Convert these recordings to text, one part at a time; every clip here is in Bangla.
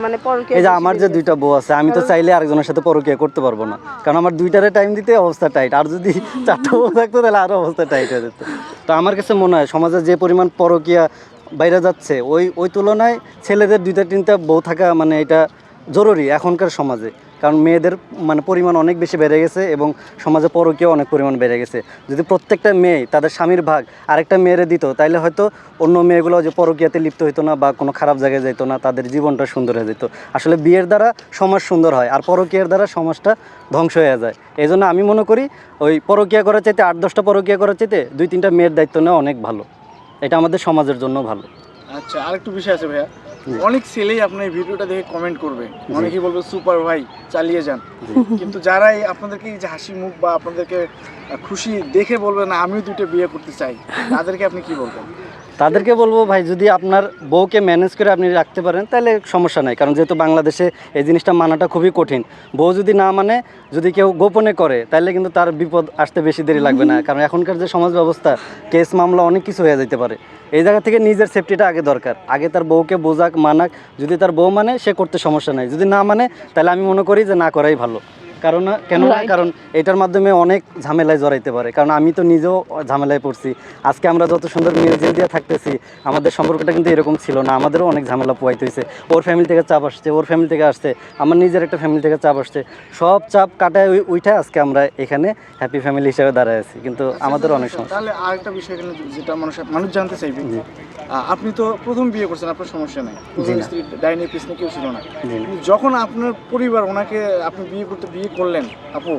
মানে পরকীয়া এই যে আমার যে দুইটা বউ আছে, আমি তো চাইলে আরেকজনের সাথে পরকীয়া করতে পারবো না, কারণ আমার দুইটারে টাইম দিতে অবস্থা টাইট। আর যদি চারটা বউ থাকতো তাহলে আরো অবস্থা টাইট হয়ে যেত। তো আমার কাছে মনে হয় সমাজে যে পরিমাণ পরকীয়া বাইরে যাচ্ছে, ওই তুলনায় ছেলেদের দুইটা তিনটা বউ থাকা মানে এটা জরুরি এখনকার সমাজে। কারণ মেয়েদের মানে পরিমাণ অনেক বেশি বেড়ে গেছে এবং সমাজে পরকীয়া অনেক পরিমাণ বেড়ে গেছে। যদি প্রত্যেকটা মেয়ে তাদের স্বামীর ভাগ আরেকটা মেয়েরে দিত, তাইলে হয়তো অন্য মেয়েগুলো যে পরকীয়াতে লিপ্ত হইতো না বা কোনো খারাপ জায়গায় যেত না, তাদের জীবনটা সুন্দর হয়ে যেত। আসলে বিয়ের দ্বারা সমাজ সুন্দর হয়, আর পরকীয়ার দ্বারা সমাজটা ধ্বংস হয়ে যায়। এই জন্য আমি মনে করি ওই পরকীয়া করার চাইতে 8-10টা পরকীয়া করার চাইতে 2-3টা মেয়ের দায়িত্ব নেওয়া অনেক ভালো। এটা আমাদের সমাজের জন্য ভালো। আচ্ছা, আরেকটু বিষয় আছে ভাইয়া, অনেক ছেলেই আপনার এই ভিডিওটা দেখে কমেন্ট করবে, অনেকেই বলবে সুপার ভাই চালিয়ে যান, কিন্তু যারাই আপনাদেরকে এই যে হাসি মুখ বা আপনাদেরকে খুশি দেখে বলবে না আমিও দুটো বিয়ে করতে চাই, তাদেরকে আপনি কি বলবেন? তাদেরকে বলবো ভাই, যদি আপনার বউকে ম্যানেজ করে আপনি রাখতে পারেন তাহলে সমস্যা নাই, কারণ যেহেতু বাংলাদেশে এই জিনিসটা মানাটা খুবই কঠিন। বউ যদি না মানে, যদি কেউ গোপনে করে, তাহলে কিন্তু তার বিপদ আসতে বেশি দেরি লাগবে না, কারণ এখনকার যে সমাজ ব্যবস্থা, কেস মামলা অনেক কিছু হয়ে যেতে পারে। এই জায়গা থেকে নিজের সেফটিটা আগে দরকার। আগে তার বউকে বোঝাক, মানাক। যদি তার বউ মানে, সে করতে সমস্যা নাই। যদি না মানে, তাহলে আমি মনে করি যে না করাই ভালো। কারণ এটার মাধ্যমে অনেক ঝামেলায় জড়াইতে পারে। কারণ আমি তো নিজেও ঝামেলায় পড়ছি। আজকে আমরা যত সুন্দর মিউজিয়াম দিয়ে থাকতেছি, আমাদের সম্পর্কটা কিন্তু এরকম ছিল না। আমাদেরও অনেক ঝামেলা পোয়াইতে হয়েছে। ওর ফ্যামিলি থেকে চাপ আসছে, ওর ফ্যামিলি থেকে আসছে, আমার নিজের একটা ফ্যামিলি থেকে চাপ আসছে। সব চাপ কাটায় উঠে আজকে আমরা এখানে হ্যাপি ফ্যামিলি হিসেবে দাঁড়ায় আছি। কিন্তু আমাদের অনেক সমস্যা। তাহলে আরেকটা বিষয় এখানে যেটা মানুষ জানতে চাইবে, আপনি তো প্রথম বিয়ে করছেন, আপনার সমস্যা নাই, স্ত্রী ডাইনি পিছনে কেউ ছিল না, যখন আপনার পরিবার ওনাকে আপনি বিয়ে করলেন আপু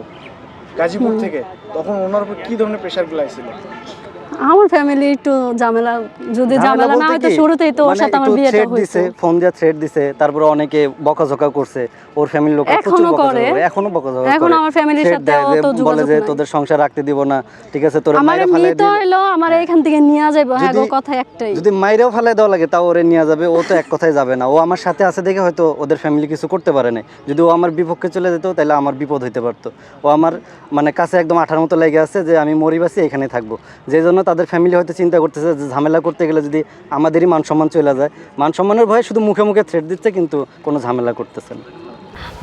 গাজীপুর থেকে, তখন ওনার উপর কি ধরনের প্রেশারগুলো আসছিল? আমার ফ্যামিলি একটু ঝামেলা, যদি ঝামেলা না হয়তো শুরুতেই তো ওর সাথে আমার বিয়েটা হইতো। ফোন দিয়ে থ্রেট দিছে, তারপরে অনেকে বকাঝকা করছে। ওর ফ্যামিলির লোক প্রচুর বকাঝকা করে, এখনো বকাঝকা করে। এখন আমার ফ্যামিলির সাথে অত যোগাযোগ বলে যে নাই। তোদের সংসার রাখতে দিব না, ঠিক আছে, তোর আমার মাইরা ফালাই নিতে হইলো, আমার এখান থেকে নিয়ে যাবে। হ্যাঁ গো, কথা একটাই, যদি মাইরাও ফালাই দেওয়া লাগে তাও ওরে নিয়ে যাবে। ও তো এক কথায় যাবে না। ও আমার সাথে আছে দেখে হয়তো ওদের ফ্যামিলি কিছু করতে পারে না। যদি ও আমার বিপক্ষে চলে যেত, তাহলে আমার বিপদ হইতে পারতো। ও আমার মানে কাছে একদম আঠার মতো লেগে আছে যে আমি মরিবাসি এখানে থাকবো। যে জন্য তাদের ফ্যামিলি হয়তো চিন্তা করতেছে যে ঝামেলা করতে গেলে যদি আমাদেরই মান সম্মান চলে যায়। মান সম্মানের ভয়ে শুধু মুখে মুখে থ্রেট দিচ্ছে, কিন্তু কোনো ঝামেলা করতেছে না।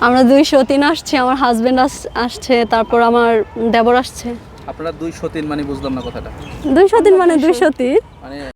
আমরা 203 আসছি, আমার হাজবেন্ড আসছে, তারপর আমার দেবর আসছে। আপনারা 203 মানে বুঝলাম না কথাটা। 203 মানে 203 মানে